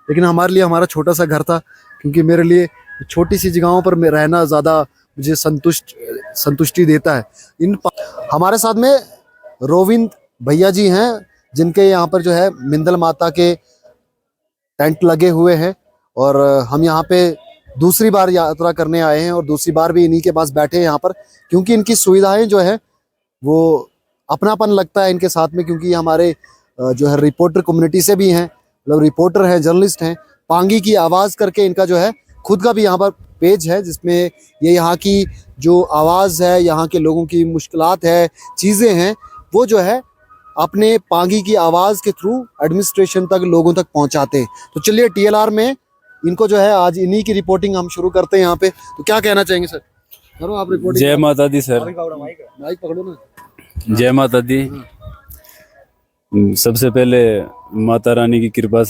लेकिन हमारे लिए हमारा छोटा सा घर था, क्योंकि मेरे लिए छोटी सी जगहों पर रहना ज़्यादा मुझे संतुष्टि देता है। हमारे साथ में रोविंद भैया जी हैं, जिनके यहाँ पर जो है मिंदल माता के टेंट लगे हुए हैं, और हम यहाँ पे दूसरी बार यात्रा करने आए हैं और दूसरी बार भी इन्हीं के पास बैठे हैं यहाँ पर, क्योंकि इनकी सुविधाएं जो है वो अपनापन लगता है इनके साथ में, क्योंकि ये हमारे जो है रिपोर्टर कम्युनिटी से भी हैं, मतलब रिपोर्टर हैं, जर्नलिस्ट हैं। पांगी की आवाज़ करके इनका जो है खुद का भी यहाँ पर पेज है, जिसमें ये यहाँ की जो आवाज़ है, यहाँ के लोगों की मुश्किलात है, चीज़ें हैं, वो जो है अपने पांगी की आवाज़ के थ्रू एडमिनिस्ट्रेशन तक, लोगों तक पहुँचाते हैं। तो चलिए TLR में इनको जो है आज इन्हीं की रिपोर्टिंग हम शुरू करते हैं यहाँ पे। तो क्या कहना चाहेंगे सर? करो आप रिपोर्टिंग। जय माता दी सर। माइक पकड़ो ना। जय माता दी। सबसे पहले माता रानी की कृपा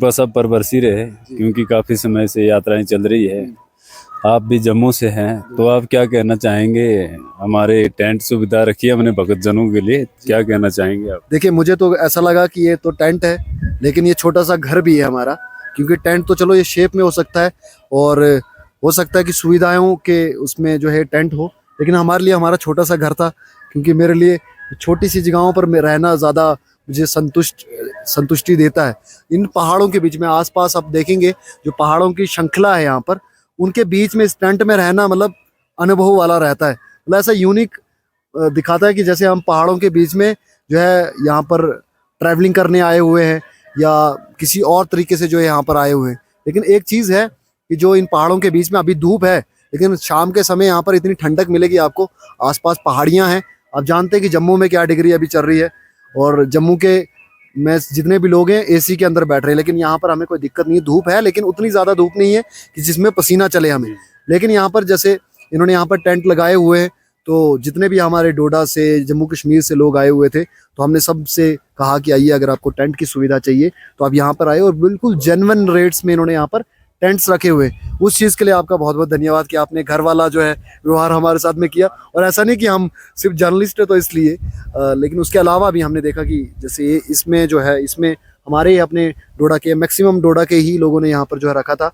सब पर बरसी रहे, क्योंकि काफी समय से यात्राएं चल रही है। आप भी जम्मू से हैं, तो आप क्या कहना चाहेंगे? हमारे टेंट सुविधा रखी है हमने भगत जनों के लिए, क्या कहना चाहेंगे आप? देखिए, मुझे तो ऐसा लगा कि ये तो टेंट है, लेकिन ये छोटा सा घर भी है हमारा, क्योंकि टेंट तो चलो ये शेप में हो सकता है, और हो सकता है कि सुविधाओं के उसमें जो है टेंट हो, लेकिन हमारे लिए हमारा छोटा सा घर था, क्योंकि मेरे लिए छोटी सी जगहों पर रहना ज़्यादा मुझे संतुष्टि देता है। इन पहाड़ों के बीच में, आसपास आप देखेंगे जो पहाड़ों की श्रृंखला है यहाँ पर, उनके बीच में इस टेंट में रहना मतलब अनुभव वाला रहता है। मतलब ऐसा यूनिक दिखाता है कि जैसे हम पहाड़ों के बीच में जो है यहाँ पर ट्रैवलिंग करने आए हुए हैं, या किसी और तरीके से जो है यहाँ पर आए हुए हैं। लेकिन एक चीज़ है कि जो इन पहाड़ों के बीच में अभी धूप है, लेकिन शाम के समय यहाँ पर इतनी ठंडक मिलेगी आपको। आसपास पहाड़ियाँ हैं, आप जानते हैं कि जम्मू में क्या डिग्री अभी चल रही है, और जम्मू के में जितने भी लोग हैं AC के अंदर बैठ रहे हैं, लेकिन यहाँ पर हमें कोई दिक्कत नहीं है। धूप है, लेकिन उतनी ज़्यादा धूप नहीं है कि जिसमें पसीना चले हमें। लेकिन यहाँ पर जैसे इन्होंने यहाँ पर टेंट लगाए हुए हैं, तो जितने भी हमारे डोडा से, जम्मू कश्मीर से लोग आए हुए थे, तो हमने सबसे कहा कि आइए, अगर आपको टेंट की सुविधा चाहिए तो आप यहाँ पर आए, और बिल्कुल जेन्युइन रेट्स में इन्होंने यहाँ पर टेंट्स रखे हुए। उस चीज़ के लिए आपका बहुत बहुत धन्यवाद कि आपने घर वाला जो है व्यवहार हमारे साथ में किया। और ऐसा नहीं कि हम सिर्फ जर्नलिस्ट है तो इसलिए, लेकिन उसके अलावा भी हमने देखा कि जैसे ये इसमें जो है, इसमें हमारे अपने डोडा के मैक्सिमम डोडा के ही लोगों ने यहाँ पर जो है रखा था,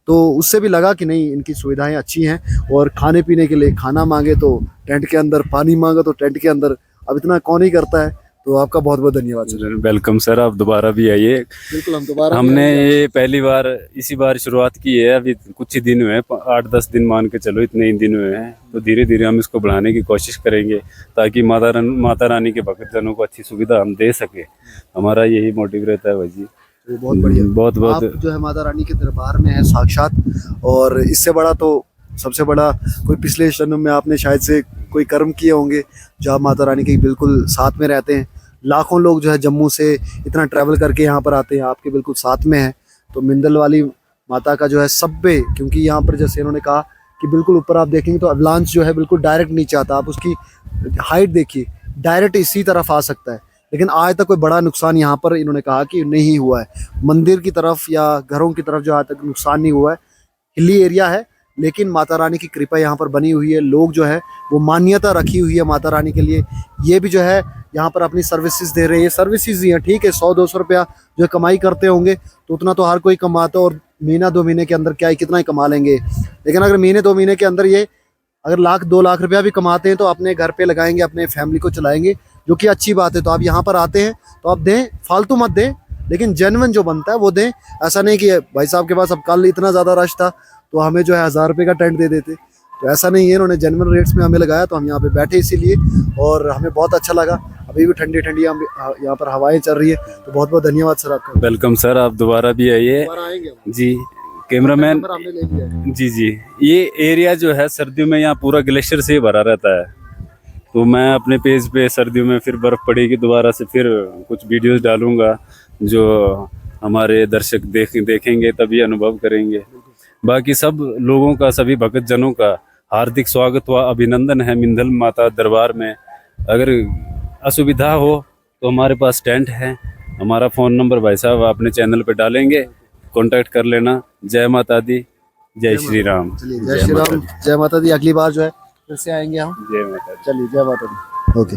तो उससे भी लगा कि नहीं, इनकी सुविधाएं अच्छी हैं। और खाने पीने के लिए खाना मांगे तो टेंट के अंदर, पानी मांगा तो टेंट के अंदर, अब इतना कौन ही करता है। तो आपका बहुत बहुत धन्यवाद सर। वेलकम सर, आप दोबारा भी आइए। बिल्कुल, हम दोबारा। हमने ये पहली बार इसी बार शुरुआत की है, अभी कुछ ही दिन हुए हैं, 8-10 दिन मान के चलो, इतने ही दिन हुए हैं। तो धीरे धीरे हम इसको बढ़ाने की कोशिश करेंगे, ताकि माता रानी के भक्त जनों को अच्छी सुविधा हम दे सके। हमारा यही मोटिव रहता है भाई जी। बहुत बढ़िया, बहुत बहुत आप जो है माता रानी के दरबार में है साक्षात, और इससे बड़ा तो, सबसे बड़ा कोई पिछले जन्म में आपने शायद से कोई कर्म किए होंगे, जो आप माता रानी के बिल्कुल साथ में रहते हैं। लाखों लोग जो है जम्मू से इतना ट्रैवल करके यहाँ पर आते हैं, आपके बिल्कुल साथ में है। तो मिंदल वाली माता का जो है सब पे, क्योंकि यहाँ पर जैसे इन्होंने कहा कि बिल्कुल ऊपर आप देखेंगे तो अवलांच जो है बिल्कुल डायरेक्ट नीचे आता, आप उसकी हाइट देखिए, डायरेक्ट इसी तरफ आ सकता है। लेकिन आज तक कोई बड़ा नुकसान यहाँ पर इन्होंने कहा कि नहीं हुआ है। मंदिर की तरफ या घरों की तरफ जो आज तक नुकसान नहीं हुआ है। हिली एरिया है, लेकिन माता रानी की कृपा यहाँ पर बनी हुई है। लोग जो है वो मान्यता रखी हुई है माता रानी के लिए। ये भी जो है यहाँ पर अपनी सर्विसेज दे रहे हैं। ये सर्विसेज ही हैं, ठीक है, 100-200 रुपया जो कमाई करते होंगे, तो उतना तो हर कोई कमाता है, और महीना 2 महीने के अंदर क्या ही कितना ही कमा लेंगे। लेकिन अगर महीने 2 महीने के अंदर ये अगर 1-2 लाख रुपया भी कमाते हैं, तो अपने घर पे लगाएंगे, अपने फैमिली को चलाएंगे, जो कि अच्छी बात है। तो आप यहाँ पर आते हैं तो आप दें, फालतू मत दें, लेकिन जेन्युइन जो बनता है वो दें। ऐसा नहीं कि भाई साहब के पास अब कल इतना ज़्यादा रश था तो हमें जो है 1000 रुपये का टेंट दे देते, तो ऐसा नहीं है। इन्होंने जेन्युइन रेट्स में हमें लगाया, तो हम यहाँ पे बैठे इसीलिए, और हमें बहुत अच्छा लगा। अभी भी ठंडी ठंडी यहाँ पर हवाएं चल रही है। तो बहुत बहुत धन्यवाद सर आपका। वेलकम सर, आप दोबारा भी आइए जी। कैमरामैन हमने ले लिया है। जी। ये एरिया जो है सर्दियों में यहाँ पूरा ग्लेशियर से ही भरा रहता है। तो मैं अपने पेज पे सर्दियों में फिर बर्फ़ पड़ेगी दोबारा से फिर कुछ वीडियोस डालूंगा, जो हमारे दर्शक देखेंगे तभी अनुभव करेंगे। बाकी सब लोगों का, सभी भक्त जनों का हार्दिक स्वागत व अभिनंदन है मिंदल माता दरबार में। अगर असुविधा हो तो हमारे पास टेंट है। हमारा फ़ोन नंबर भाई साहब अपने चैनल पे डालेंगे, कांटेक्ट कर लेना। जय माता दी, जय श्री राम। जय श्री राम, जय माता दी। अगली बार जो है फिर से आएंगे हम। जय माता दी। चलिए, जय माता दी। ओके।